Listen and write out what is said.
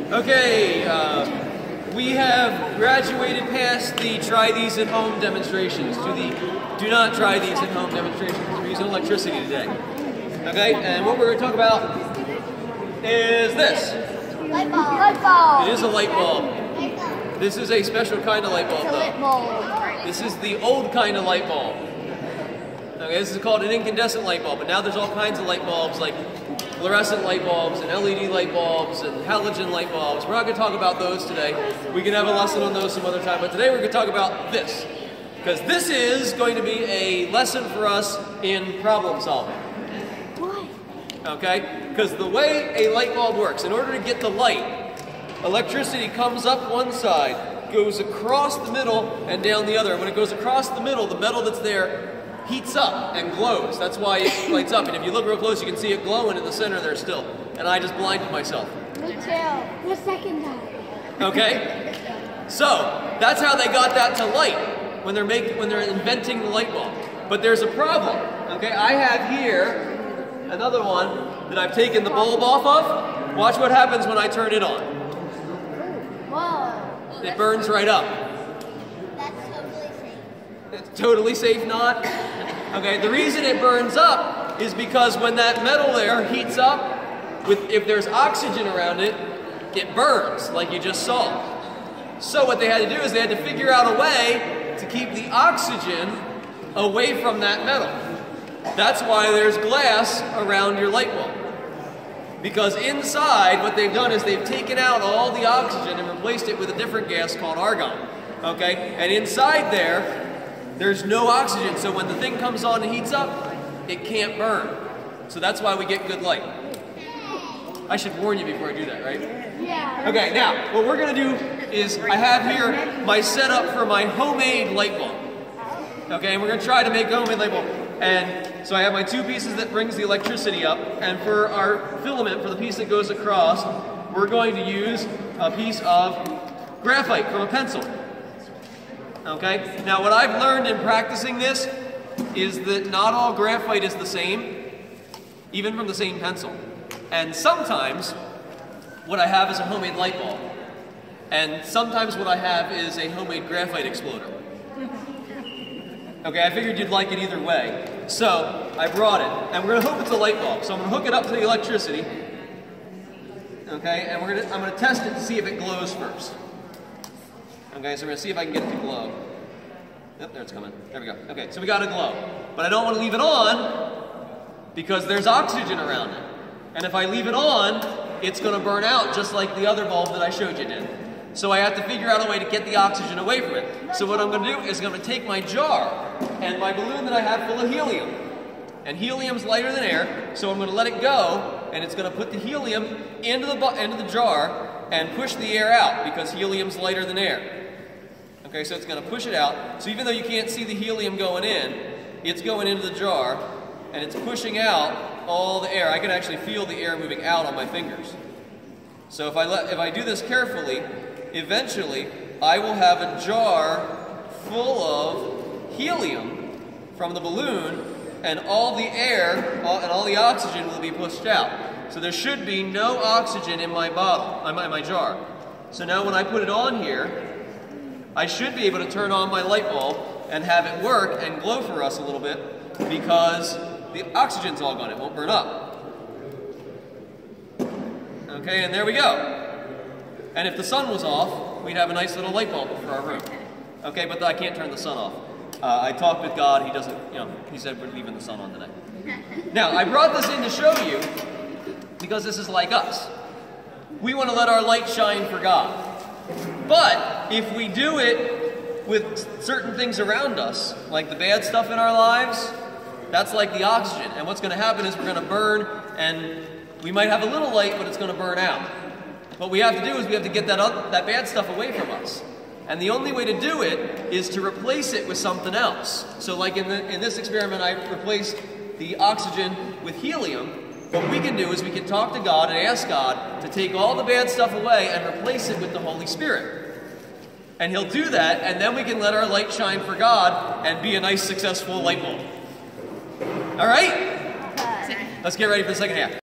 Okay, we have graduated past the try these at home demonstrations to the do not try these at home demonstrations. We're using electricity today. Okay, and what we're going to talk about is this. Light bulb. Light bulb. It is a light bulb. This is a special kind of light bulb, It's a lit bulb. This is the old kind of light bulb. Okay, this is called an incandescent light bulb, but now there's all kinds of light bulbs like fluorescent light bulbs and LED light bulbs and halogen light bulbs. We're not going to talk about those today. We can have a lesson on those some other time, but today we're going to talk about this. Because this is going to be a lesson for us in problem solving. Why? Okay? Because the way a light bulb works, in order to get the light, electricity comes up one side, goes across the middle, and down the other. And when it goes across the middle, the metal that's there heats up and glows. That's why it lights up. And if you look real close, you can see it glowing in the center there still. And I just blinded myself. Me too. The second time. Okay? So, that's how they got that to light when they're inventing the light bulb. But there's a problem. Okay? I have here another one that I've taken the bulb off of. Watch what happens when I turn it on. Whoa. It burns right up. That's totally safe. It's totally safe, not? Okay, the reason it burns up is because when that metal there heats up, if there's oxygen around it, it burns, like you just saw. So what they had to do is they had to figure out a way to keep the oxygen away from that metal. That's why there's glass around your light bulb. Because inside, what they've done is they've taken out all the oxygen and replaced it with a different gas called argon. Okay, and inside there's no oxygen, so when the thing comes on and heats up, it can't burn. So that's why we get good light. I should warn you before I do that, right? Yeah. Okay, now, what we're going to do is I have here my setup for my homemade light bulb. Okay, and we're going to try to make a homemade light bulb. And so I have my two pieces that brings the electricity up, and for our filament, for the piece that goes across, we're going to use a piece of graphite from a pencil. Okay, now what I've learned in practicing this is that not all graphite is the same, even from the same pencil. And sometimes what I have is a homemade light bulb, and sometimes what I have is a homemade graphite exploder. Okay, I figured you'd like it either way. So I brought it, and we're going to hope it's a light bulb. So I'm going to hook it up to the electricity. Okay, and I'm going to test it to see if it glows first. Okay, so we're going to see if I can get it to glow. Yep, there it's coming. There we go. Okay, so we got a glow. But I don't want to leave it on because there's oxygen around it. And if I leave it on, it's going to burn out just like the other bulb that I showed you did. So I have to figure out a way to get the oxygen away from it. So what I'm going to do is I'm going to take my jar and my balloon that I have full of helium. And helium's lighter than air, so I'm going to let it go, and it's going to put the helium into the jar and push the air out because helium's lighter than air. Okay, so it's going to push it out. So even though you can't see the helium going in, it's going into the jar, and it's pushing out all the air. I can actually feel the air moving out on my fingers. So if I do this carefully, eventually I will have a jar full of helium from the balloon, and all the air and all the oxygen will be pushed out. So there should be no oxygen in my bottle, in my jar. So now when I put it on here, I should be able to turn on my light bulb and have it work and glow for us a little bit because the oxygen's all gone. It won't burn up. Okay, and there we go. And if the sun was off, we'd have a nice little light bulb for our room. Okay, but I can't turn the sun off. I talked with God. He doesn't, he said we're leaving the sun on today. Now, I brought this in to show you because this is like us. We want to let our light shine for God. But if we do it with certain things around us, like the bad stuff in our lives, that's like the oxygen. And what's going to happen is we're going to burn, and we might have a little light, but it's going to burn out. What we have to do is we have to get that bad stuff away from us. And the only way to do it is to replace it with something else. So like in this experiment, I replaced the oxygen with helium. What we can do is we can talk to God and ask God to take all the bad stuff away and replace it with the Holy Spirit. And He'll do that, and then we can let our light shine for God and be a nice, successful light bulb. All right? Let's get ready for the second half.